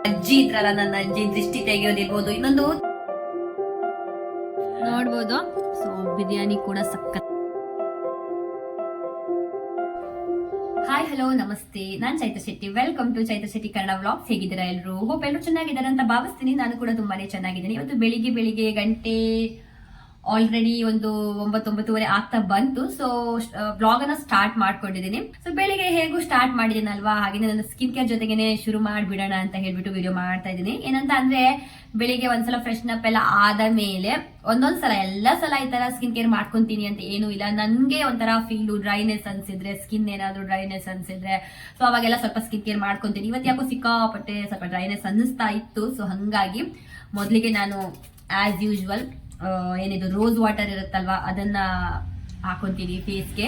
ಅಜ್ಜಿ ಇದ್ರಲ್ಲ, ನನ್ನ ಅಜ್ಜಿ ದೃಷ್ಟಿ ತೆಗೆಯೋದಿರ್ಬೋದು. ಇನ್ನೊಂದು ನೋಡ್ಬೋದು, ಸೊ ಬಿರಿಯಾನಿ ಕೂಡ ಸಖತ್. ಹಾಯ್ ಹಲೋ ನಮಸ್ತೆ, ನಾನ್ Chaitra Shetty. Welcome to Chaitra Shetty Kannada vlogs. ಹೇಗಿದ್ದೀರಾ ಎಲ್ಲರೂ? ಹೋಪ್ ಎಲ್ಲರೂ ಚೆನ್ನಾಗಿದ್ದಾರೆ ಅಂತ ಭಾವಿಸ್ತೀನಿ. ನಾನು ಕೂಡ ತುಂಬಾನೇ ಚೆನ್ನಾಗಿದ್ದೀನಿ. ಇವತ್ತು ಬೆಳಿಗ್ಗೆ ಗಂಟೆ ಆಲ್ರೆಡಿ ಒಂದು 9:30 ಆಗ್ತಾ ಬಂತು. ಸೊ ಬ್ಲಾಗ್ ಅನ್ನ ಸ್ಟಾರ್ಟ್ ಮಾಡ್ಕೊಂಡಿದ್ದೀನಿ. ಸೊ ಬೆಳಿಗ್ಗೆ ಹೇಗೂ ಸ್ಟಾರ್ಟ್ ಮಾಡಿದ್ದೀನಲ್ವಾ, ಹಾಗೆ ನನ್ನ ಸ್ಕಿನ್ ಕೇರ್ ಜೊತೆಗೇನೆ ಶುರು ಮಾಡ್ಬಿಡೋಣ ಅಂತ ಹೇಳ್ಬಿಟ್ಟು ವಿಡಿಯೋ ಮಾಡ್ತಾ ಇದ್ದೀನಿ. ಏನಂತ ಅಂದ್ರೆ, ಬೆಳಿಗ್ಗೆ ಒಂದ್ಸಲ ಫ್ರೆಶನ್ ಅಪ್ ಎಲ್ಲ ಆದ ಮೇಲೆ ಒಂದೊಂದ್ಸಲ ಎಲ್ಲ ಸಲ ಈ ತರ ಸ್ಕಿನ್ ಕೇರ್ ಮಾಡ್ಕೊಂತೀನಿ ಅಂತ ಏನೂ ಇಲ್ಲ. ನನ್ಗೆ ಒಂಥರ ಫೀಲು ಡ್ರೈನೆಸ್ ಅನ್ಸಿದ್ರೆ, ಸ್ಕಿನ್ ಏನಾದ್ರು ಡ್ರೈನೆಸ್ ಅನ್ಸಿದ್ರೆ, ಸೊ ಅವಾಗೆಲ್ಲ ಸ್ವಲ್ಪ ಸ್ಕಿನ್ ಕೇರ್ ಮಾಡ್ಕೊಂತೀನಿ. ಇವತ್ತು ಯಾಕೋ ಸಿಕ್ಕಾಪಟ್ಟೆ ಸ್ವಲ್ಪ ಡ್ರೈನೆಸ್ ಅನ್ನಿಸ್ತಾ ಇತ್ತು. ಸೊ ಹಂಗಾಗಿ ಮೊದಲಿಗೆ ನಾನು ಆಸ್ ಯೂಶುವಲ್ ಏನಿದು ರೋಸ್ ವಾಟರ್ ಇರುತ್ತಲ್ವಾ, ಅದನ್ನ ಹಾಕೊಂತೀನಿ ಫೇಸ್ಗೆ.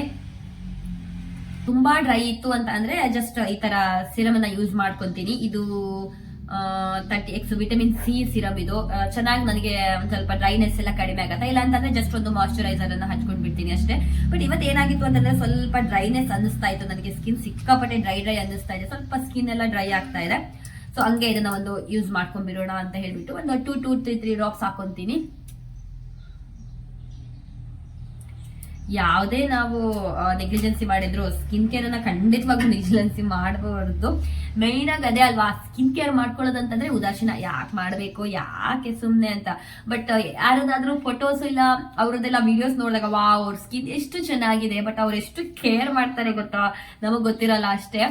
ತುಂಬಾ ಡ್ರೈ ಇತ್ತು ಅಂತ ಅಂದ್ರೆ ಜಸ್ಟ್ ಈ ತರ ಸಿರಮ್ ಅನ್ನ ಯೂಸ್ ಮಾಡ್ಕೊಂತೀನಿ. ಇದು 30X ವಿಟಮಿನ್ ಸಿ ಸಿರಮ್. ಇದು ಚೆನ್ನಾಗಿ ನನಗೆ ಒಂದ್ ಸ್ವಲ್ಪ ಡ್ರೈನೆಸ್ ಎಲ್ಲ ಕಡಿಮೆ ಆಗುತ್ತೆ. ಇಲ್ಲ ಅಂತಂದ್ರೆ ಜಸ್ಟ್ ಒಂದು ಮಾಯಿಶ್ಚರೈಸರ್ ಅನ್ನ ಹಚ್ಕೊಂಡ್ ಬಿಡ್ತೀನಿ ಅಷ್ಟೇ. ಬಟ್ ಇವತ್ತು ಏನಾಗಿತ್ತು ಅಂತಂದ್ರೆ, ಸ್ವಲ್ಪ ಡ್ರೈನೆಸ್ ಅನ್ನಿಸ್ತಾ ಇತ್ತು ನನಗೆ. ಸ್ಕಿನ್ ಸಿಕ್ಕಾಪಟ್ಟೆ ಡ್ರೈ ಅನ್ನಿಸ್ತಾ ಇದೆ, ಸ್ವಲ್ಪ ಸ್ಕಿನ್ ಎಲ್ಲ ಡ್ರೈ ಆಗ್ತಾ ಇದೆ. ಸೊ ಹಂಗೆ ಇದನ್ನ ಒಂದು ಯೂಸ್ ಮಾಡ್ಕೊಂಡ್ಬಿಡೋಣ ಅಂತ ಹೇಳ್ಬಿಟ್ಟು ಒಂದು 2-3 ಡ್ರಾಪ್ಸ್ ಹಾಕೊಂತೀನಿ. ಯಾವುದೇ ನಾವು ನೆಗ್ಲಿಜೆನ್ಸಿ ಮಾಡಿದ್ರು ಸ್ಕಿನ್ ಕೇರ್ ಅನ್ನ ಖಂಡಿತವಾಗ್ಲೂ ನೆಗ್ಲಿಜೆನ್ಸಿ ಮಾಡಬಾರ್ದು. ಮೈನ್ ಆಗಿ ಅದೇ ಅಲ್ವಾ, ಸ್ಕಿನ್ ಕೇರ್ ಮಾಡ್ಕೊಳ್ಳೋದಂತಂದ್ರೆ ಉದಾಸೀನ ಯಾಕೆ ಮಾಡಬೇಕು, ಯಾಕೆ ಸುಮ್ನೆ ಅಂತ. ಬಟ್ ಯಾರದಾದ್ರೂ ಫೋಟೋಸ್ ಇಲ್ಲ ಅವ್ರದ್ದೆಲ್ಲ ವಿಡಿಯೋಸ್ ನೋಡಿದಾಗ ವಾ, ಅವ್ರ ಸ್ಕಿನ್ ಎಷ್ಟು ಚೆನ್ನಾಗಿದೆ, ಬಟ್ ಅವ್ರು ಎಷ್ಟು ಕೇರ್ ಮಾಡ್ತಾರೆ ಗೊತ್ತಾ, ನಮಗ್ ಗೊತ್ತಿರಲ್ಲ ಅಷ್ಟೇ.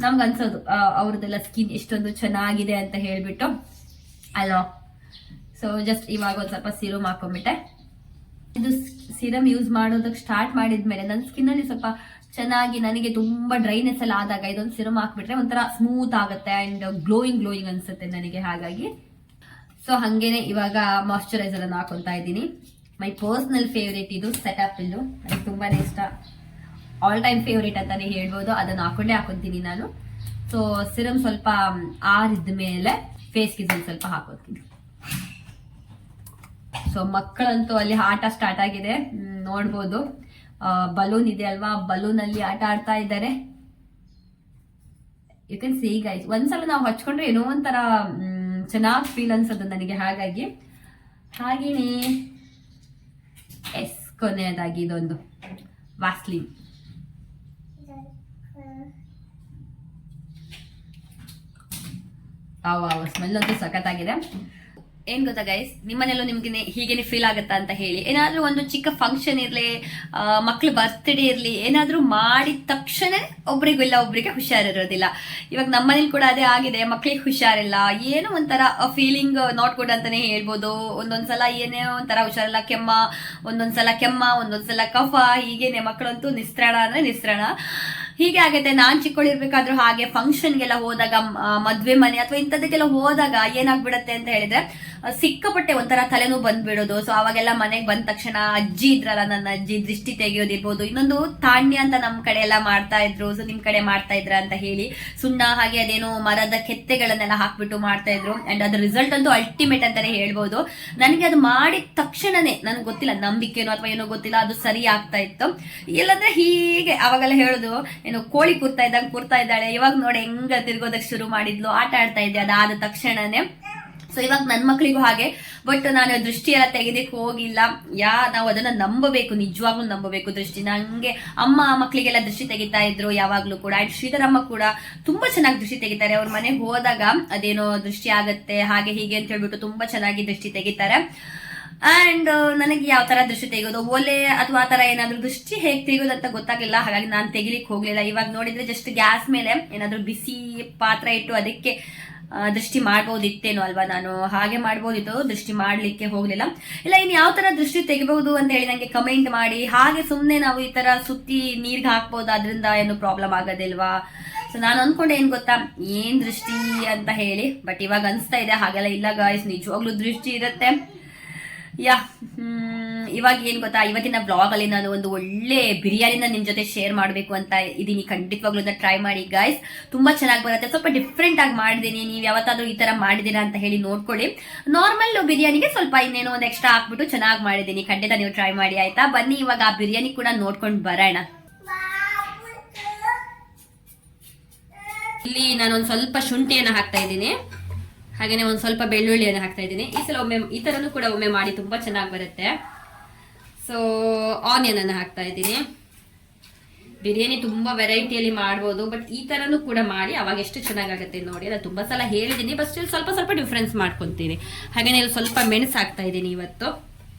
ನಮ್ಗೆ ಅನ್ಸೋದು ಅವ್ರದ್ದೆಲ್ಲ ಸ್ಕಿನ್ ಎಷ್ಟೊಂದು ಚೆನ್ನಾಗಿದೆ ಅಂತ ಹೇಳ್ಬಿಟ್ಟು ಅಲ್ವಾ. ಸೊ ಜಸ್ಟ್ ಇವಾಗ ಒಂದ್ ಸ್ವಲ್ಪ ಸಿರಮ್ ಹಾಕೊಂಡ್ಬಿಟ್ಟೆ. ಇದು ಸಿರಮ್ ಯೂಸ್ ಮಾಡೋದಕ್ಕೆ ಸ್ಟಾರ್ಟ್ ಮಾಡಿದ್ಮೇಲೆ ನನ್ನ ಸ್ಕಿನ್ ಅಲ್ಲಿ ಸ್ವಲ್ಪ ಚೆನ್ನಾಗಿ, ನನಗೆ ತುಂಬಾ ಡ್ರೈನೆಸ್ ಎಲ್ಲ ಆದಾಗ ಇದೊಂದು ಸಿರಮ್ ಹಾಕ್ಬಿಟ್ರೆ ಒಂಥರ ಸ್ಮೂತ್ ಆಗುತ್ತೆ ಅಂಡ್ ಗ್ಲೋಯಿಂಗ್ ಅನ್ಸುತ್ತೆ ನನಗೆ. ಹಾಗಾಗಿ ಸೊ ಹಂಗೇನೆ ಇವಾಗ ಮಾಯಿಶ್ಚರೈಸರ್ ಅನ್ನು ಹಾಕೊಂತಾ ಇದ್ದೀನಿ. ಮೈ ಪರ್ಸನಲ್ ಫೇವ್ರೇಟ್ ಇದು ಸೆಟಪ್. ಇದು ನನಗೆ ತುಂಬಾನೇ ಇಷ್ಟ, ಆಲ್ ಟೈಮ್ ಫೇವ್ರೇಟ್ ಅಂತಾನೆ ಹೇಳ್ಬೋದು. ಅದನ್ನ ಹಾಕೊಂತೀನಿ ನಾನು. ಸೊ ಸಿರಮ್ ಸ್ವಲ್ಪ ಆರಿದ ಮೇಲೆ ಫೇಸ್ಗೆ ಸ್ವಲ್ಪ ಹಾಕೋತೀನಿ. ಸೊ ಮಕ್ಕಳಂತೂ ಅಲ್ಲಿ ಆಟ ಸ್ಟಾರ್ಟ್ ಆಗಿದೆ, ನೋಡ್ಬೋದು. ಬಲೂನ್ ಇದೆ ಅಲ್ವಾ, ಬಲೂನ್ ಅಲ್ಲಿ ಆಟ ಆಡ್ತಾ ಇದ್ದಾರೆ. ಯು ಕ್ಯಾನ್ ಸೀ ಗೈಸ್, ಒಂದ್ಸಲ ನಾವು ಹಚ್ಕೊಂಡ್ರೆ ಏನೋ ಒಂಥರ ಚೆನ್ನಾಗಿ ಫೀಲ್ ಅನ್ಸೋದು ನನಗೆ. ಹಾಗೇನೆ ಕೊನೆಯದಾಗಿ ಇದೊಂದು ವ್ಯಾಸ್ಲಿನ್. ಸ್ಮೆಲ್ ಅಂತೂ ಸಖತ್ತಾಗಿದೆ. ಏನ್ ಗೊತ್ತಾ ಗೈಸ್, ನಿಮ್ಮನೆಲ್ಲೂ ನಿಮ್ಗೆ ಹೀಗೇನೆ ಫೀಲ್ ಆಗುತ್ತಾ ಅಂತ ಹೇಳಿ. ಏನಾದ್ರೂ ಒಂದು ಚಿಕ್ಕ ಫಂಕ್ಷನ್ ಇರ್ಲಿ, ಮಕ್ಳು ಬರ್ತ್ಡೇ ಇರ್ಲಿ, ಏನಾದ್ರೂ ಮಾಡಿದ ತಕ್ಷಣ ಒಬ್ರಿಗೆ ಹುಷಾರಿರೋದಿಲ್ಲ. ಇವಾಗ ನಮ್ಮನೇಲಿ ಕೂಡ ಅದೇ ಆಗಿದೆ. ಮಕ್ಳಿಗೆ ಹುಷಾರಿಲ್ಲ, ಏನೋ ಒಂಥರ ಫೀಲಿಂಗ್ ನಾಟ್ ಗುಡ್ ಅಂತಾನೆ ಹೇಳ್ಬೋದು. ಒಂದೊಂದ್ಸಲ ಏನೇ ಒಂಥರ ಹುಷಾರಿಲ್ಲ, ಒಂದೊಂದ್ಸಲ ಕೆಮ್ಮ, ಒಂದೊಂದ್ಸಲ ಕಫ, ಹೀಗೇನೆ ಮಕ್ಕಳಂತೂ ನಿಸ್ತ್ರಣ ಅಂದ್ರೆ ನಿಸ್ತ್ರಣ ಹೀಗೆ ಆಗುತ್ತೆ. ನಾನ್ ಚಿಕ್ಕಳಿರ್ಬೇಕಾದ್ರೂ ಹಾಗೆ ಫಂಕ್ಷನ್ಗೆಲ್ಲ ಹೋದಾಗ, ಮದ್ವೆ ಮನೆ ಅಥವಾ ಇಂಥದಕ್ಕೆಲ್ಲ ಹೋದಾಗ ಏನಾಗ್ಬಿಡತ್ತೆ ಅಂತ ಹೇಳಿದ್ರೆ, ಸಿಕ್ಕಾಪಟ್ಟೆ ಒಂಥರ ತಲೆನೋವು ಬಂದ್ಬಿಡೋದು. ಸೊ ಅವಾಗೆಲ್ಲ ಮನೆಗೆ ಬಂದ ತಕ್ಷಣ ಅಜ್ಜಿ ಇದ್ರಲ್ಲ, ನನ್ನ ಅಜ್ಜಿ ದೃಷ್ಟಿ ತೆಗೆಯೋದಿರ್ಬೋದು. ಇನ್ನೊಂದು ತಾಣ್ಯ ಅಂತ ನಮ್ ಕಡೆ ಎಲ್ಲ ಮಾಡ್ತಾ ಇದ್ರು. ಸೊ ನಿಮ್ ಕಡೆ ಮಾಡ್ತಾ ಇದ್ರ ಅಂತ ಹೇಳಿ ಸುಣ್ಣ ಹಾಗೆ ಅದೇನೋ ಮರದ ಕೆತ್ತೆಗಳನ್ನೆಲ್ಲ ಹಾಕ್ಬಿಟ್ಟು ಮಾಡ್ತಾ ಇದ್ರು. ಅಂಡ್ ಅದ್ರ ರಿಸಲ್ಟ್ ಅಂತೂ ಅಲ್ಟಿಮೇಟ್ ಅಂತಾನೆ ಹೇಳ್ಬೋದು. ನನಗೆ ಅದು ಮಾಡಿದ ತಕ್ಷಣನೇ, ನನ್ಗೆ ಗೊತ್ತಿಲ್ಲ ನಂಬಿಕೆನೋ ಅಥವಾ ಏನೋ ಗೊತ್ತಿಲ್ಲ, ಅದು ಸರಿ ಆಗ್ತಾ ಇತ್ತು. ಇಲ್ಲಂದ್ರೆ ಹೀಗೆ ಅವಾಗೆಲ್ಲ ಹೇಳೋದು, ಏನು ಕೋಳಿ ಕೂರ್ತಾ ಇದ್ದಾಳೆ, ಇವಾಗ ನೋಡಿ ಹೆಂಗ ತಿರ್ಗೋದಕ್ಕೆ ಶುರು ಮಾಡಿದ್ಲು, ಆಟ ಆಡ್ತಾ ಇದ್ದೆ ಅದಾದ ತಕ್ಷಣನೇ. ಸೊ ಇವಾಗ ನನ್ ಮಕ್ಳಿಗೂ ಹಾಗೆ. ಬಟ್ ನಾನು ದೃಷ್ಟಿ ಎಲ್ಲ ತೆಗೆದಕ್ಕೆ ಹೋಗಿಲ್ಲ. ನಾವು ಅದನ್ನ ನಂಬಬೇಕು, ನಿಜವಾಗ್ಲೂ ನಂಬಬೇಕು ದೃಷ್ಟಿ. ನಂಗೆ ಅಮ್ಮ ಮಕ್ಳಿಗೆಲ್ಲ ದೃಷ್ಟಿ ತೆಗಿತಾ ಇದ್ರು ಯಾವಾಗ್ಲೂ ಕೂಡ. ಅಂಡ್ ಶ್ರೀಧರಮ್ಮ ಕೂಡ ತುಂಬಾ ಚೆನ್ನಾಗಿ ದೃಷ್ಟಿ ತೆಗಿತಾರೆ. ಅವ್ರ ಮನೆಗೆ ಹೋದಾಗ ಅದೇನೋ ದೃಷ್ಟಿ ಆಗತ್ತೆ ಹಾಗೆ ಹೀಗೆ ಅಂತ ಹೇಳ್ಬಿಟ್ಟು ತುಂಬಾ ಚೆನ್ನಾಗಿ ದೃಷ್ಟಿ ತೆಗಿತಾರೆ. ಅಂಡ್ ನನಗೆ ಯಾವ ತರ ದೃಷ್ಟಿ ತೆಗೆಯೋದು, ಒಲೆ ಅಥವಾ ಆ ತರ ಏನಾದ್ರು ದೃಷ್ಟಿ ಹೇಗೆ ತೆಗೆಯೋದು ಅಂತ ಗೊತ್ತಾಗಿಲ್ಲ. ಹಾಗಾಗಿ ನಾನು ತೆಗಿಲಿಕ್ಕೆ ಹೋಗ್ಲಿಲ್ಲ. ಇವಾಗ ನೋಡಿದ್ರೆ ಜಸ್ಟ್ ಗ್ಯಾಸ್ ಮೇಲೆ ಏನಾದ್ರು ಬಿಸಿ ಪಾತ್ರೆ ಇಟ್ಟು ಅದಕ್ಕೆ ದೃಷ್ಟಿ ಮಾಡ್ಬೋದಿತ್ತೇನೋ ಅಲ್ವಾ, ನಾನು ಹಾಗೆ ಮಾಡ್ಬೋದಿತ್ತು, ದೃಷ್ಟಿ ಮಾಡ್ಲಿಕ್ಕೆ ಹೋಗ್ಲಿಲ್ಲ. ಇಲ್ಲ ಇನ್ ಯಾವ ತರ ದೃಷ್ಟಿ ತೆಗಿಬಹುದು ಅಂತ ಹೇಳಿ ನಂಗೆ ಕಮೆಂಟ್ ಮಾಡಿ. ಹಾಗೆ ಸುಮ್ನೆ ನಾವು ಈ ತರ ಸುತ್ತಿ ನೀರ್ಗೆ ಹಾಕ್ಬೋದು, ಅದರಿಂದ ಏನು ಪ್ರಾಬ್ಲಮ್ ಆಗೋದಿಲ್ವಾ? ಸೊ ನಾನು ಅನ್ಕೊಂಡೆ ಏನ್ ಗೊತ್ತಾ, ಏನ್ ದೃಷ್ಟಿ ಅಂತ ಹೇಳಿ. ಬಟ್ ಇವಾಗ ಅನ್ಸ್ತಾ ಇದೆ ಹಾಗೆಲ್ಲ ಇಲ್ಲ ಗಾಯ್ಸ್, ನಿಜವಾಗ್ಲೂ ದೃಷ್ಟಿ ಇರುತ್ತೆ. ಇವಾಗ ಏನ್ ಗೊತ್ತಾ, ಇವತ್ತಿನ ಬ್ಲಾಗ್ ಅಲ್ಲಿ ನಾನು ಒಂದು ಒಳ್ಳೆ ಬಿರಿಯಾನಿನ ನಿಮ್ ಜೊತೆ ಶೇರ್ ಮಾಡ್ಬೇಕು ಅಂತ ಇದೀನಿ. ಖಂಡಿತವಾಗ್ಲೂ ಟ್ರೈ ಮಾಡಿ ಗಾಯ್ಸ್, ತುಂಬಾ ಚೆನ್ನಾಗಿ ಬರುತ್ತೆ. ಸ್ವಲ್ಪ ಡಿಫ್ರೆಂಟ್ ಆಗಿ ಮಾಡಿದೀನಿ. ನೀವ್ ಯಾವತ್ತಾದ್ರೂ ಈ ತರ ಮಾಡಿದೀರಾ ಅಂತ ಹೇಳಿ ನೋಡ್ಕೊಳ್ಳಿ. ನಾರ್ಮಲ್ ಬಿರಿಯಾನಿಗೆ ಸ್ವಲ್ಪ ಇನ್ನೇನೋ ಒಂದು ಎಕ್ಸ್ಟ್ರಾ ಹಾಕ್ಬಿಟ್ಟು ಚೆನ್ನಾಗಿ ಮಾಡಿದೀನಿ. ಖಂಡಿತ ನೀವು ಟ್ರೈ ಮಾಡಿ ಆಯ್ತಾ. ಬನ್ನಿ ಇವಾಗ ಆ ಬಿರಿಯಾನಿ ಕೂಡ ನೋಡ್ಕೊಂಡು ಬರೋಣ. ಇಲ್ಲಿ ನಾನೊಂದು ಸ್ವಲ್ಪ ಶುಂಠಿಯನ್ನ ಹಾಕ್ತಾ ಇದ್ದೀನಿ. ಹಾಗೆಯೇ ಒಂದು ಸ್ವಲ್ಪ ಬೆಳ್ಳುಳ್ಳಿಯನ್ನು ಹಾಕ್ತಾ ಇದ್ದೀನಿ. ಈ ಸಲ ಒಮ್ಮೆ ಈ ಥರನೂ ಕೂಡ ಒಮ್ಮೆ ಮಾಡಿ ತುಂಬ ಚೆನ್ನಾಗಿ ಬರುತ್ತೆ. ಸೊ ಆನಿಯನ್ ಅನ್ನು ಹಾಕ್ತಾ ಇದ್ದೀನಿ. ಬಿರಿಯಾನಿ ತುಂಬಾ ವೆರೈಟಿಯಲ್ಲಿ ಮಾಡ್ಬೋದು, ಬಟ್ ಈ ಥರನೂ ಕೂಡ ಮಾಡಿ ಅವಾಗ ಎಷ್ಟು ಚೆನ್ನಾಗಾಗುತ್ತೆ ನೋಡಿ. ನಾನು ತುಂಬ ಸಲ ಹೇಳಿದ್ದೀನಿ, ಬಟ್ ಸ್ಟಿಲ್ ಸ್ವಲ್ಪ ಸ್ವಲ್ಪ ಡಿಫ್ರೆನ್ಸ್ ಮಾಡ್ಕೊತೀನಿ. ಹಾಗೆಯೇ ಸ್ವಲ್ಪ ಮೆಣಸು ಹಾಕ್ತಾ ಇದ್ದೀನಿ ಇವತ್ತು,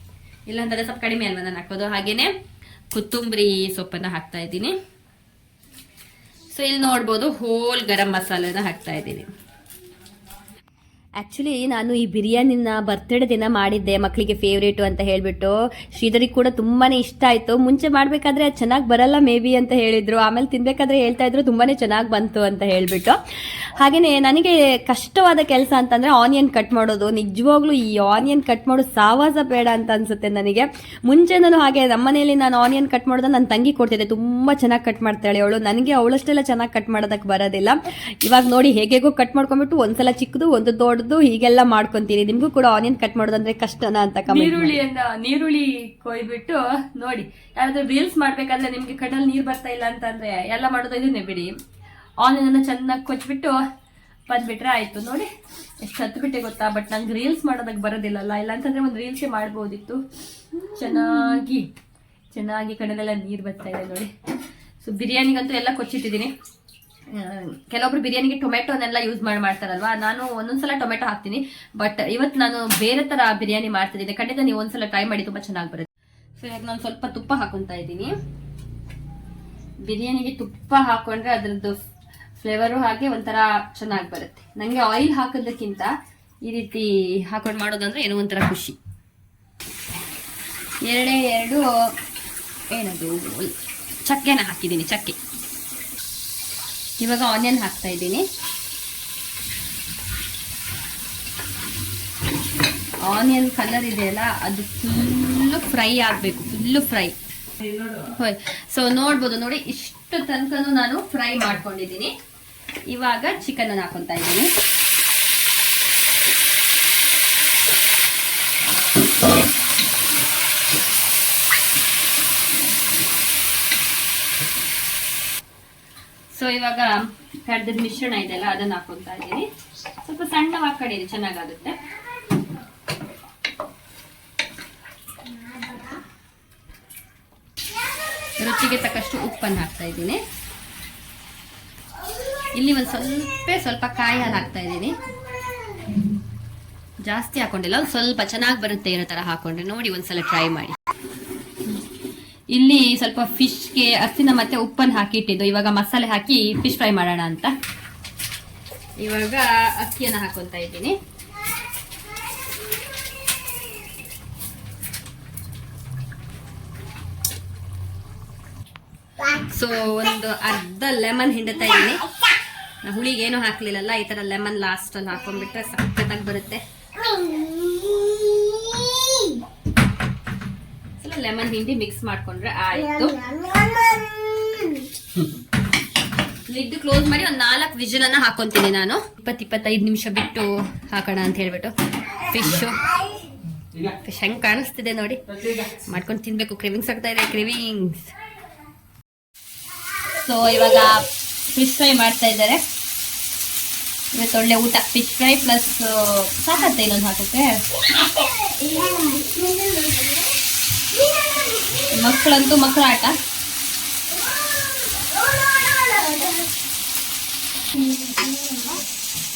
ಇಲ್ಲಾಂತಂದರೆ ಸ್ವಲ್ಪ ಕಡಿಮೆ ಅಲ್ವಾ ನಾನು ಹಾಕೋದು. ಹಾಗೆಯೇ ಕೊತ್ತಂಬರಿ ಸೊಪ್ಪನ್ನು ಹಾಕ್ತಾ ಇದ್ದೀನಿ. ಸೊ ಇಲ್ಲಿ ನೋಡ್ಬೋದು ಹೋಲ್ ಗರಂ ಮಸಾಲೆನ ಹಾಕ್ತಾ ಇದ್ದೀನಿ. ಆ್ಯಕ್ಚುಲಿ ನಾನು ಈ ಬಿರಿಯಾನಿನ ಬರ್ತ್ಡೇ ದಿನ ಮಾಡಿದ್ದೆ, ಮಕ್ಕಳಿಗೆ ಫೇವ್ರೇಟು ಅಂತ ಹೇಳಿಬಿಟ್ಟು. ಶ್ರೀಧರಿಗೆ ಕೂಡ ತುಂಬಾ ಇಷ್ಟ ಆಯಿತು. ಮುಂಚೆ ಮಾಡಬೇಕಾದ್ರೆ ಅದು ಚೆನ್ನಾಗಿ ಬರಲ್ಲ ಮೇ ಬಿ ಅಂತ ಹೇಳಿದರು, ಆಮೇಲೆ ತಿನ್ನಬೇಕಾದ್ರೆ ಹೇಳ್ತಾ ಇದ್ರು ತುಂಬಾ ಚೆನ್ನಾಗಿ ಬಂತು ಅಂತ ಹೇಳಿಬಿಟ್ಟು. ಹಾಗೆಯೇ ನನಗೆ ಕಷ್ಟವಾದ ಕೆಲಸ ಅಂತಂದರೆ ಆನಿಯನ್ ಕಟ್ ಮಾಡೋದು. ನಿಜವಾಗ್ಲೂ ಈ ಆನಿಯನ್ ಕಟ್ ಮಾಡೋದು ಸಾವಾಸ ಬೇಡ ಅಂತ ಅನಿಸುತ್ತೆ ನನಗೆ. ಮುಂಚೆ ನಾನು ಹಾಗೆ ನಮ್ಮನೆಯಲ್ಲಿ ನಾನು ಆನಿಯನ್ ಕಟ್ ಮಾಡೋದು ನನ್ನ ತಂಗಿ ಕೊಡ್ತಿದ್ದೆ, ತುಂಬ ಚೆನ್ನಾಗಿ ಕಟ್ ಮಾಡ್ತಾಳೆ ಅವಳು. ನನಗೆ ಅವಳಷ್ಟೆಲ್ಲ ಚೆನ್ನಾಗಿ ಕಟ್ ಮಾಡೋದಕ್ಕೆ ಬರೋದಿಲ್ಲ. ಇವಾಗ ನೋಡಿ ಹೇಗೇಗೋ ಕಟ್ ಮಾಡ್ಕೊಂಡ್ಬಿಟ್ಟು ಒಂದ್ಸಲ ಚಿಕ್ಕದು ಒಂದು ದೊಡ್ಡದು ಹೀಗೆಲ್ಲ ಮಾಡ್ಕೊಂತೀನಿ. ನಿಮಗೂ ಕೂಡ ಆನಿಯನ್ ಕಟ್ ಮಾಡೋದಂದ್ರೆ ಕಷ್ಟನಾ ಅಂತ ನೀರುಳ್ಳಿ ಕೊಯ್ಬಿಟ್ಟು ನೋಡಿ. ಯಾರಾದ್ರೂ ರೀಲ್ಸ್ ಮಾಡ್ಬೇಕಾದ್ರೆ ನಿಮ್ಗೆ ಕಣ್ಣಲ್ಲಿ ನೀರು ಬರ್ತಾ ಇಲ್ಲ ಅಂತಂದ್ರೆ ಎಲ್ಲ ಮಾಡೋದು ಇದನ್ನೇ ಬಿಡಿ. ಆನಿಯನ್ ಅನ್ನ ಚೆನ್ನಾಗಿ ಕೊಚ್ಬಿಟ್ಟು ಬಂದ್ಬಿಟ್ರೆ ಆಯ್ತು. ನೋಡಿ ಎಷ್ಟು ಹತ್ತು ಬಿಟ್ಟೆ ಗೊತ್ತಾ. ಬಟ್ ನಂಗೆ ರೀಲ್ಸ್ ಮಾಡೋದಕ್ಕೆ ಬರೋದಿಲ್ಲಲ್ಲ, ಇಲ್ಲಾಂತಂದ್ರೆ ಒಂದು ರೀಲ್ಸೇ ಮಾಡ್ಬೋದಿತ್ತು. ಚೆನ್ನಾಗಿ ಕಣ್ಣಲ್ಲೆಲ್ಲ ನೀರು ಬರ್ತಾ ಇದೆ ನೋಡಿ. ಸೊ ಬಿರಿಯಾನಿಗಂತೂ ಎಲ್ಲ ಕೊಚ್ಚಿಟ್ಟಿದ್ದೀನಿ. ಕೆಲವೊಬ್ರು ಬಿರಿಯಾನಿಗೆ ಟೊಮೆಟೊನೆಲ್ಲ ಯೂಸ್ ಮಾಡ್ತಾರಲ್ವಾ, ನಾನು ಒಂದೊಂದ್ಸಲ ಟೊಮೆಟೊ ಹಾಕ್ತೀನಿ. ಬಟ್ ಇವತ್ತು ನಾನು ಬೇರೆ ತರ ಬಿರಿಯಾನಿ ಮಾಡ್ತಿದ್ದೀನಿ. ಖಂಡಿತ ನೀವು ಒಂದ್ಸಲ ಟ್ರೈ ಮಾಡಿ, ತುಂಬಾ ಚೆನ್ನಾಗಿ ಬರುತ್ತೆ. ಸೊ ಇವಾಗ ನಾನು ಸ್ವಲ್ಪ ತುಪ್ಪ ಹಾಕೊಂತಾ ಇದ್ದೀನಿ. ಬಿರಿಯಾನಿಗೆ ತುಪ್ಪ ಹಾಕೊಂಡ್ರೆ ಅದ್ರದ್ದು ಫ್ಲೇವರು ಹಾಗೆ ಒಂಥರ ಚೆನ್ನಾಗಿ ಬರುತ್ತೆ. ನನಗೆ ಆಯಿಲ್ ಹಾಕೋದಕ್ಕಿಂತ ಈ ರೀತಿ ಹಾಕೊಂಡು ಮಾಡೋದಂದ್ರೆ ಏನೋ ಒಂಥರ ಖುಷಿ. ಎರಡು ಏನದು ಚಕ್ಕೆನ ಹಾಕಿದ್ದೀನಿ, ಚಕ್ಕೆ. ಇವಾಗ ಆನಿಯನ್ ಹಾಕ್ತಾ ಇದ್ದೀನಿ. ಆನಿಯನ್ ಕಲರ್ ಇದೆಯಲ್ಲ ಅದು ಫುಲ್ಲು ಫ್ರೈ ಆಗಬೇಕು, ಫುಲ್ಲು ಫ್ರೈ. ಸೊ ನೋಡ್ಬೋದು ನೋಡಿ, ಇಷ್ಟು ತನಕನೂ ನಾನು ಫ್ರೈ ಮಾಡ್ಕೊಂಡಿದ್ದೀನಿ. ಇವಾಗ ಚಿಕನ್ ಅನ್ನು ಹಾಕೊತಾ ಇದ್ದೀನಿ. ಸೊ ಇವಾಗ ಕಡ್ದದ ಮಿಶ್ರಣ ಇದೆಯಲ್ಲ ಅದನ್ನ ಹಾಕೊತಾ ಇದ್ದೀನಿ. ಸ್ವಲ್ಪ ಸಣ್ಣವಾಗಿ ಕಡೀರಿ, ಚೆನ್ನಾಗಾಗುತ್ತೆ. ರುಚಿಗೆ ತಕ್ಕಷ್ಟು ಉಪ್ಪನ್ನು ಹಾಕ್ತಾ ಇದ್ದೀನಿ. ಇಲ್ಲಿ ಒಂದು ಸ್ವಲ್ಪ ಕಾಯಿ ಹಾಲು ಹಾಕ್ತಾ ಇದ್ದೀನಿ. ಜಾಸ್ತಿ ಹಾಕೊಂಡಿಲ್ಲ, ಒಂದು ಸ್ವಲ್ಪ ಚೆನ್ನಾಗಿ ಬರುತ್ತೆ ಇರೋ ತರ ಹಾಕೊಂಡ್ರೆ. ನೋಡಿ ಒಂದ್ಸಲ ಟ್ರೈ ಮಾಡಿ. ಇಲ್ಲಿ ಸ್ವಲ್ಪ ಫಿಶ್ಗೆ ಅರಿಶಿನ ಮತ್ತೆ ಉಪ್ಪನ್ನು ಹಾಕಿ ಇಟ್ಟಿದ್ದು. ಇವಾಗ ಮಸಾಲೆ ಹಾಕಿ ಫಿಶ್ ಫ್ರೈ ಮಾಡೋಣ ಅಂತ. ಇವಾಗ ಅಕ್ಕಿಯನ್ನು ಹಾಕೊಂತ ಇದ್ದೀನಿ. ಸೊ ಒಂದು ಅರ್ಧ ಲೆಮನ್ ಹಿಂಡುತ್ತಾ ಇದ್ದೀನಿ. ಹುಳಿಗೆ ಏನು ಹಾಕ್ಲಿಲ್ಲಲ್ಲ, ಈ ತರ ಲೆಮನ್ ಲಾಸ್ಟ್ ಅಲ್ಲಿ ಹಾಕೊಂಡ್ಬಿಟ್ರೆ ಸಖತ್ತಾಗಿ ಬರುತ್ತೆ. ಲೆಮನ್ ಹಿಂಡಿ ಮಿಕ್ಸ್ ಮಾಡ್ಕೊಂಡ್ರೆ ಆಯ್ತು. ಲಿಡ್ ಕ್ಲೋಸ್ ಮಾಡಿ ಒಂದು 4 ವಿಜಿಲ್ ಅನ್ನ ಹಾಕೊಂತೀನಿ ನಾನು. 20-25 ನಿಮಿಷ ಬಿಟ್ಟು ಹಾಕೋಣ ಅಂತ ಹೇಳ್ಬಿಟ್ಟು. ಫಿಶ್ ಹೆಂಗ್ ಕಾಣಿಸ್ತಿದೆ ನೋಡಿ, ಮಾಡ್ಕೊಂಡು ತಿನ್ಬೇಕು. ಕ್ರೇವಿಂಗ್ಸ್ ಆಗ್ತಾ ಇದೆ, ಕ್ರೇವಿಂಗ್ಸ್. ಸೊ ಇವಾಗ ಫಿಶ್ ಫ್ರೈ ಮಾಡ್ತಾ ಇದ್ದಾರೆ. ಇವತ್ತು ಒಳ್ಳೆ ಊಟ, ಫಿಶ್ ಫ್ರೈ ಪ್ಲಸ್ ಸಾಕತ್ತೆ ಇನ್ನೊಂದು ಹಾಕೋಕೆ. ಮಕ್ಕಳಂತೂ ಮಕ್ಕಳ ಆಟ.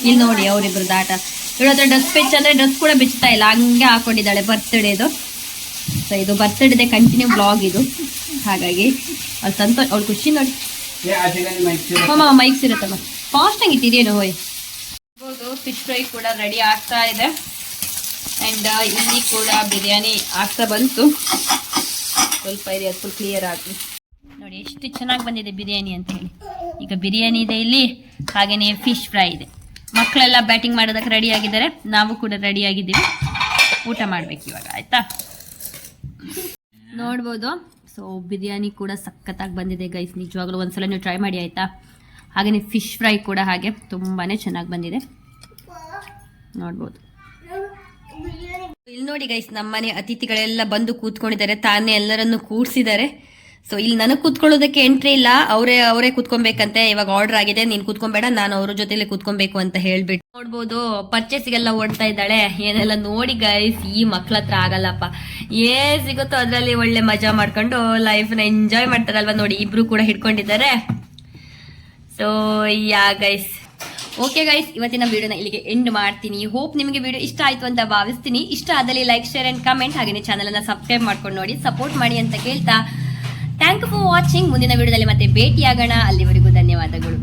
ಇಲ್ಲಿ ನೋಡಿ ಅವರಿಬ್ರದ್ದು ಆಟ. ಇವಳ ಹತ್ರ ಡ್ರೆಸ್ ಬಿಚ್ಚ ಅಂದ್ರೆ ಡ್ರೆಸ್ ಕೂಡ ಬಿಚ್ತಾ ಇಲ್ಲ, ಹಂಗೆ ಹಾಕೊಂಡಿದ್ದಾಳೆ. ಬರ್ತ್ಡೇದು. ಸೊ ಇದು ಬರ್ತ್ಡೇದೆ ಕಂಟಿನ್ಯೂ ಬ್ಲಾಗ್ ಇದು. ಹಾಗಾಗಿ ಅವ್ಳು ಸಂತೋಷ, ಅವ್ಳು ಖುಷಿ ನೋಡಿ. ಮೈಕ್ಸ್ ಇರುತ್ತಮ್ಮ, ಫಾಸ್ಟ್ ಆಗಿಟ್ಟಿದೇನು ಹೋಯ್. ಫಿಶ್ ಫ್ರೈ ಕೂಡ ರೆಡಿ ಆಗ್ತಾ ಇದೆ. ಅಂಡ್ ಇಲ್ಲಿ ಕೂಡ ಬಿರಿಯಾನಿ ಆಗ್ತಾ ಬಂತು. ಸ್ವಲ್ಪ ಇದೆ, ಅದು ಫುಲ್ ಕ್ಲಿಯರ್ ಆಗಲಿ. ನೋಡಿ ಎಷ್ಟು ಚೆನ್ನಾಗಿ ಬಂದಿದೆ ಬಿರಿಯಾನಿ ಅಂತ ಹೇಳಿ. ಈಗ ಬಿರಿಯಾನಿ ಇದೆ ಇಲ್ಲಿ, ಹಾಗೆಯೇ ಫಿಶ್ ಫ್ರೈ ಇದೆ. ಮಕ್ಕಳೆಲ್ಲ ಬ್ಯಾಟಿಂಗ್ ಮಾಡೋದಕ್ಕೆ ರೆಡಿ ಆಗಿದ್ದಾರೆ, ನಾವು ಕೂಡ ರೆಡಿ ಆಗಿದ್ದೀವಿ. ಊಟ ಮಾಡ್ಬೇಕು ಇವಾಗ, ಆಯ್ತಾ? ನೋಡ್ಬೋದು. ಸೊ ಬಿರಿಯಾನಿ ಕೂಡ ಸಖತ್ತಾಗಿ ಬಂದಿದೆ ಗೈಸ್. ನಿಜವಾಗ್ಲೂ ಒಂದ್ಸಲ ನೀವು ಟ್ರೈ ಮಾಡಿ, ಆಯ್ತಾ? ಹಾಗೆಯೇ ಫಿಶ್ ಫ್ರೈ ಕೂಡ ಹಾಗೆ ತುಂಬಾ ಚೆನ್ನಾಗಿ ಬಂದಿದೆ, ನೋಡ್ಬೋದು. ಇಲ್ಲಿ ನೋಡಿ ಗೈಸ್, ನಮ್ಮನೆ ಅತಿಥಿಗಳೆಲ್ಲ ಬಂದು ಕೂತ್ಕೊಂಡಿದ್ದಾರೆ. ತಾನೇ ಎಲ್ಲರನ್ನು ಕೂಡ್ಸಿದ್ದಾರೆ. ಸೊ ಇಲ್ಲಿ ನನಗೆ ಕೂತ್ಕೊಳ್ಳೋದಕ್ಕೆ ಎಂಟ್ರಿ ಇಲ್ಲ, ಅವರೇ ಕೂತ್ಕೊಬೇಕಂತೆ. ಇವಾಗ ಆರ್ಡರ್ ಆಗಿದೆ, ನೀನ್ ಕೂತ್ಕೊಬೇಡ, ನಾನು ಅವ್ರ ಜೊತೆಲಿ ಕೂತ್ಕೊಬೇಕು ಅಂತ ಹೇಳ್ಬಿಟ್ಟು. ನೋಡ್ಬೋದು ಪರ್ಚೇಸಿಗೆಲ್ಲ ಓಡ್ತಾ ಇದ್ದಾಳೆ. ಏನೆಲ್ಲ ನೋಡಿ ಗೈಸ್, ಈ ಮಕ್ಳ ಹತ್ರ ಆಗಲ್ಲಪ್ಪ. ಏನ್ ಸಿಗುತ್ತೋ ಅದ್ರಲ್ಲಿ ಒಳ್ಳೆ ಮಜಾ ಮಾಡ್ಕೊಂಡು ಲೈಫ್ನ ಎಂಜಾಯ್ ಮಾಡ್ತಾರಲ್ವಾ. ನೋಡಿ ಇಬ್ರು ಕೂಡ ಹಿಡ್ಕೊಂಡಿದ್ದಾರೆ. So yeah guys, okay guys, ಇವತ್ತಿನ ವಿಡಿಯೋನ ಇಲ್ಲಿಗೆ ಎಂಡ್ ಮಾಡ್ತೀನಿ. ಹೋಪ್ ನಿಮಗೆ ವಿಡಿಯೋ ಇಷ್ಟ ಆಯ್ತು ಅಂತ ಭಾವಿಸ್ತೀನಿ. ಇಷ್ಟ ಆದಲ್ಲಿ ಲೈಕ್, ಶೇರ್ ಅಂಡ್ ಕಮೆಂಟ್, ಹಾಗೆ ಚಾನಲ್ ಅನ್ನ ಸಬ್ಸ್ಕ್ರೈಬ್ ಮಾಡ್ಕೊಂಡು ನೋಡಿ, ಸಪೋರ್ಟ್ ಮಾಡಿ ಅಂತ ಕೇಳ್ತಾ ಥ್ಯಾಂಕ್ ಯು ಫಾರ್ ವಾಚಿಂಗ್. ಮುಂದಿನ ವಿಡಿಯೋದಲ್ಲಿ ಮತ್ತೆ ಭೇಟಿಯಾಗೋಣ. ಅಲ್ಲಿವರೆಗೂ ಧನ್ಯವಾದಗಳು.